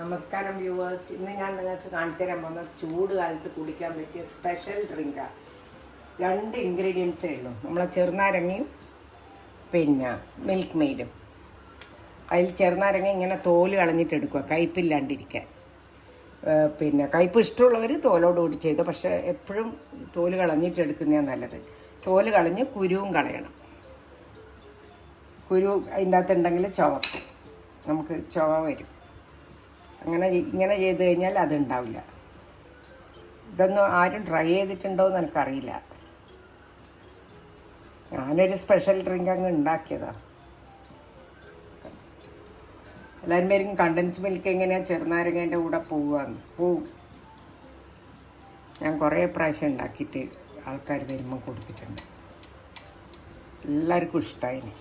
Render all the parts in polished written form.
നമസ്കാരം വ്യൂവേഴ്സ്. ഇന്ന് ഞാൻ നിങ്ങൾക്ക് കാണിച്ചു തരാൻ പോകുന്ന ചൂട് കാലത്ത് കുടിക്കാൻ പറ്റിയ സ്പെഷ്യൽ ഡ്രിങ്കാണ്. 2 ഇൻഗ്രീഡിയൻസേ ഉള്ളൂ. നമ്മളെ ചെറുനാരങ്ങയും പിന്നെ മിൽക്ക് മെയ്ഡും. അതിൽ ചെറുനാരങ്ങ ഇങ്ങനെ തോല് കളഞ്ഞിട്ട് എടുക്കുക, കയ്പില്ലാണ്ടിരിക്കാൻ. പിന്നെ കയ്പ് ഇഷ്ടമുള്ളവർ തോലോടുകൂടി ചെയ്തു, പക്ഷേ എപ്പോഴും തോല് കളഞ്ഞിട്ട് എടുക്കുന്നതാണ് നല്ലത്. തോല് കളഞ്ഞ് കുരുവും കളയണം. കുരു അതിൻ്റെ അകത്തുണ്ടെങ്കിൽ ചുവക്കും, നമുക്ക് ചുവ വരും. ഇങ്ങനെ ചെയ്ത് കഴിഞ്ഞാൽ അതുണ്ടാവില്ല. ഇതൊന്നും ആരും ട്രൈ ചെയ്തിട്ടുണ്ടോ എന്ന് എനിക്കറിയില്ല. ഞാനൊരു സ്പെഷ്യൽ ഡ്രിങ്ക് അങ്ങ് ഉണ്ടാക്കിയതാണ്. എല്ലാവരും പേരും കണ്ടൻസ് മിൽക്ക് എങ്ങനെയാണ് ചെറുനാരങ്ങേൻ്റെ കൂടെ പോവും. ഞാൻ കുറേ പ്രാവശ്യം ഉണ്ടാക്കിയിട്ട് ആൾക്കാർ വരുമ്പോൾ കൊടുത്തിട്ടുണ്ട്. എല്ലാവർക്കും ഇഷ്ടമായി.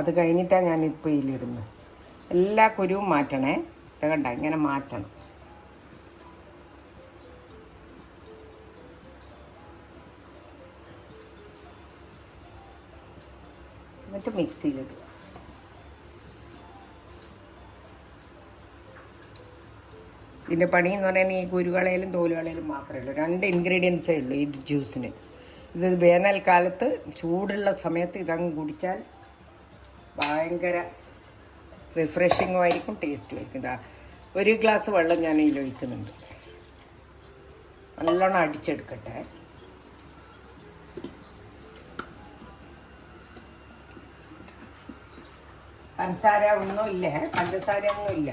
അത് കഴിഞ്ഞിട്ടാണ് ഞാനിപ്പോൾ ഇതിലിടുന്നത്. എല്ലാ കുരുവും മാറ്റണേ. ഇത് കണ്ട, ഇങ്ങനെ മാറ്റണം. എന്നിട്ട് മിക്സിയിലിടുക. ഇതിൻ്റെ പണി എന്ന് പറയാൻ ഈ കുരുകളയിലും തോലുകളയിലും മാത്രമേ ഉള്ളൂ. 2 ഇൻഗ്രീഡിയൻസേ ഉള്ളൂ ഈ ജ്യൂസിന്. ഇത് വേനൽക്കാലത്ത് ചൂടുള്ള സമയത്ത് ഇതങ്ങ് കുടിച്ചാൽ ഭയങ്കര റിഫ്രഷിങ്ങും ആയിരിക്കും, ടേസ്റ്റും ആയിരിക്കും. ഇതാ 1 ഗ്ലാസ് വെള്ളം ഞാൻ ഇതിൽ ഒഴിക്കുന്നുണ്ട്. നല്ലോണം അടിച്ചെടുക്കട്ടെ. പഞ്ചസാര ഒന്നുമില്ല, പഞ്ചസാര ഒന്നുമില്ല.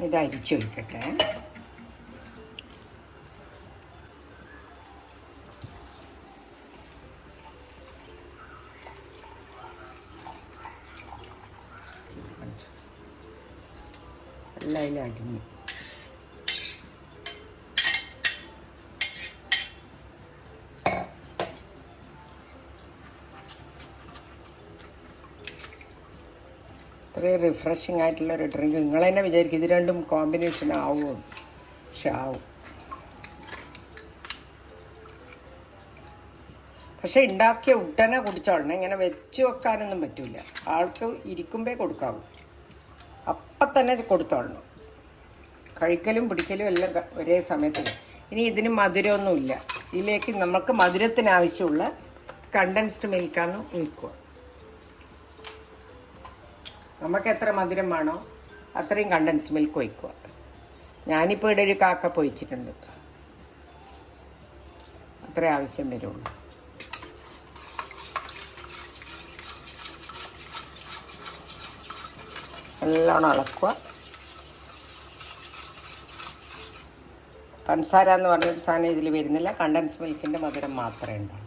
ഇത് അരിച്ചൊഴിക്കട്ടെ. എല്ലാം അതിൽ അടിഞ്ഞു. ഇത്രയും റിഫ്രഷിങ് ആയിട്ടുള്ളൊരു ഡ്രിങ്ക് നിങ്ങൾ തന്നെ വിചാരിക്കും ഇത് രണ്ടും കോമ്പിനേഷൻ ആവുമോ? പക്ഷെ ആവും. പക്ഷെ ഉണ്ടാക്കിയ ഉടനെ കുടിച്ചോളണം. ഇങ്ങനെ വെച്ച് വെക്കാനൊന്നും പറ്റില്ല. ആൾക്ക് ഇരിക്കുമ്പേ കൊടുക്കാവൂ. അപ്പം തന്നെ കൊടുത്തോളണം. കഴിക്കലും പിടിക്കലും എല്ലാം ഒരേ സമയത്ത്. ഇനി ഇതിന് മധുരമൊന്നുമില്ല. ഇതിലേക്ക് നമുക്ക് മധുരത്തിന് ആവശ്യമുള്ള കണ്ടൻസ്ഡ് മിൽക്കാണ് ഒഴിക്കുക. നമുക്ക് എത്ര മധുരം വേണോ അത്രയും കണ്ടൻസ് മിൽക്ക് ഒഴിക്കുക. ഞാനിപ്പോൾ ഇവിടെ ഒരു കാക്കപ്പ് ഒഴിച്ചിട്ടുണ്ട്. അത്രേ ആവശ്യം വരുള്ളൂ. നല്ലോണം ഇളക്കുക. പഞ്ചസാര എന്ന് പറഞ്ഞൊരു സാധനം ഇതിൽ വരുന്നില്ല. കണ്ടൻസ് മിൽക്കിൻ്റെ മധുരം മാത്രമേ ഉണ്ടാവും.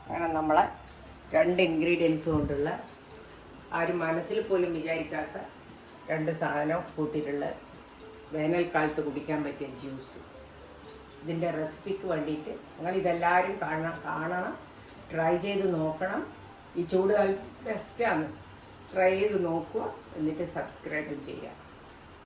അങ്ങനെ നമ്മളെ 2 ഇൻഗ്രീഡിയൻസ് കൊണ്ടുള്ള ആരും മനസ്സിൽ പോലും വിചാരിക്കാത്ത 2 സാധനം കൂട്ടിയിട്ടുള്ള വേനൽക്കാലത്ത് കുടിക്കാൻ പറ്റിയ ജ്യൂസ്. ഇതിൻ്റെ റെസിപ്പിക്ക് വേണ്ടിയിട്ട് നിങ്ങളിതെല്ലാവരും കാണണം, ട്രൈ ചെയ്ത് നോക്കണം. ഈ ചൂട് കാലത്ത് ബെസ്റ്റാണ്. ട്രൈ ചെയ്ത് നോക്കുക, എന്നിട്ട് സബ്സ്ക്രൈബും ചെയ്യുക.